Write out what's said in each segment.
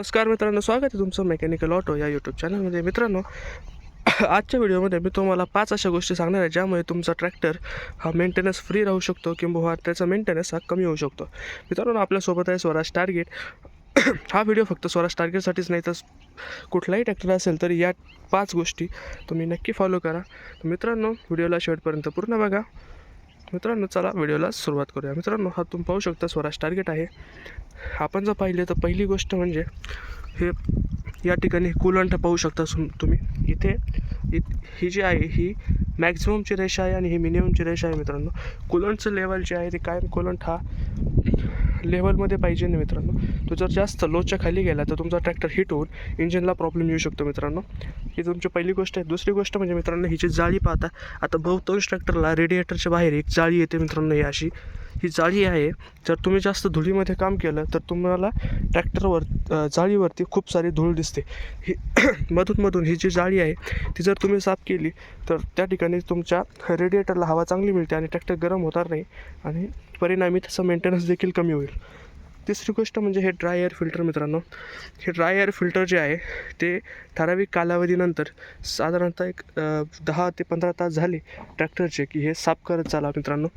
नमस्कार मित्रांनो, स्वागत आहे तुमचं मेकॅनिकल ऑटो या यूट्यूब चॅनलमध्ये. मित्रांनो, आजच्या व्हिडिओमध्ये मी तुम्हाला 5 अशा गोष्टी सांगणार आहे ज्यामुळे तुमचा ट्रॅक्टर हा मेंटेनन्स फ्री राहू शकतो किंवा त्याचा मेंटेनन्स हा कमी होऊ शकतो. मित्रांनो, आपल्यासोबत आहे स्वराज टार्गेट. हा व्हिडिओ फक्त स्वराज टार्गेटसाठीच नाही तर कुठलाही ट्रॅक्टर असेल तर या 5 गोष्टी तुम्ही नक्की फॉलो करा. तर मित्रांनो, व्हिडिओला शेवटपर्यंत पूर्ण बघा. मित्रांनो, चला व्हिडिओला सुरुवात करूया. मित्रांनो, हा तुम्ही पाहू शकता स्वराज टार्गेट आहे. आपण जर पाहिले तर पहिली गोष्ट म्हणजे हे या ठिकाणी कूलंट पाहू शकता तुम्ही. इथे ही जी आहे ही मॅक्झिममची रेषा आहे आणि ही मिनिममची रेषा आहे. मित्रांनो, कूलंटचं लेवल जे आहे ते कायम कूलंट हा लेवलमध्ये पाहिजे नाही. मित्रांनो, तो जर जास्त लोच्या खाली गेला तर तुमचा ट्रॅक्टर हिट होऊन इंजिनला प्रॉब्लेम येऊ शकतो. मित्रांनो, ही तुमची पहिली गोष्ट आहे. दुसरी गोष्ट म्हणजे मित्रांनो, ही जी जाळी पाहता, आता बहुतांश ट्रॅक्टरला रेडिएटरच्या बाहेर एक जाळी येते. मित्रांनो, ही जाळी आहे. जर तुम्ही जास्त धुळीमध्ये काम केलं तर तुम्हाला ट्रॅक्टरवर जाळीवरती खूप सारी धूळ दिसते. ही मधून ही जी जाळी आहे ती जर तुम्ही साफ केली तर त्या ठिकाणी तुमच्या रेडिएटरला हवा चांगली मिळते आणि ट्रॅक्टर गरम होणार नाही आणि परिणामी त्याचा मेंटेनन्स देखील कमी होईल. तिसरी गोष्ट म्हणजे हे ड्राय एअर फिल्टर. मित्रांनो, हे ड्राय एअर फिल्टर जे आहे ते ठराविक कालावधीनंतर साधारणतः एक 10 ते 15 तास झाले ट्रॅक्टरचे की हे साफ करत चाला. मित्रांनो,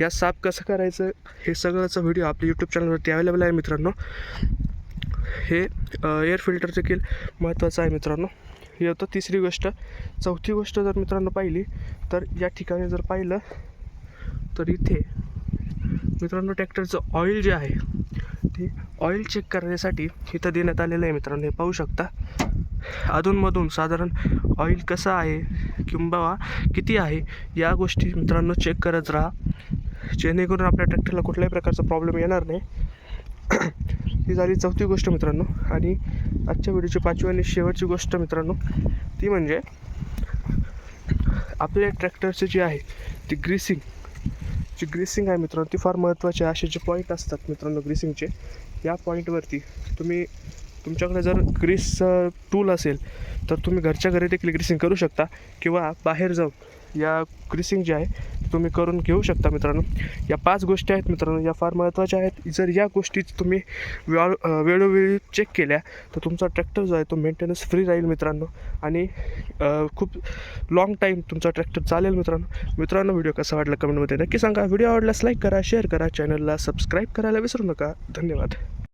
या साफ कसं करायचं हे सगळ्याचा व्हिडिओ आपल्या यूट्यूब चॅनलवरती अवेलेबल आहे. मित्रांनो, हे एअर फिल्टर देखील महत्त्वाचं आहे. मित्रांनो, ही होतं तिसरी गोष्ट. चौथी गोष्ट जर मित्रांनो पाहिली तर या ठिकाणी जर पाहिलं तर इथे मित्रांनो ट्रॅक्टरचं ऑइल जे आहे ते ऑइल चेक करण्यासाठी इथं देण्यात आलेलं आहे. मित्रांनो, हे पाहू शकता. अधूनमधून साधारण ऑइल कसं आहे किंवा किती आहे या गोष्टी मित्रांनो चेक करत राहा, जेणेकरून आपल्या ट्रॅक्टरला कुठल्याही प्रकारचा प्रॉब्लेम येणार नाही. ही झाली चौथी गोष्ट मित्रांनो. आणि आजच्या व्हिडिओची 5वी आणि शेवटची गोष्ट मित्रांनो ती म्हणजे आपल्या ट्रॅक्टरची जी आहे ती ग्रीसिंग आहे. मित्रांनो, ती फार महत्त्वाची आहे. असे जे पॉईंट असतात मित्रांनो ग्रीसिंगचे, या पॉईंटवरती तुम्ही तुमच्याकडे जर ग्रीस टूल असेल तर तुम्ही घरच्या घरी देखील ग्रीसिंग करू शकता किंवा बाहेर जाऊन या ग्रीसिंग जे आहे तुम्ही करून घेऊ शकता. मित्रांनो, या 5 गोष्टी आहेत मित्रांनो, या फार महत्त्वाच्या आहेत. जर या गोष्टी तुम्ही वेळोवेळी चेक केल्या तर तुमचा ट्रॅक्टर जो आहे तो मेंटेनन्स फ्री राहील. मित्रांनो, आणि खूप लाँग टाईम तुमचा ट्रॅक्टर चालेल. मित्रांनो, व्हिडिओ कसा वाटला कमेंटमध्ये नक्की सांगा. व्हिडिओ आवडल्यास लाईक करा, शेअर करा, चॅनलला सबस्क्राईब करायला विसरू नका. धन्यवाद.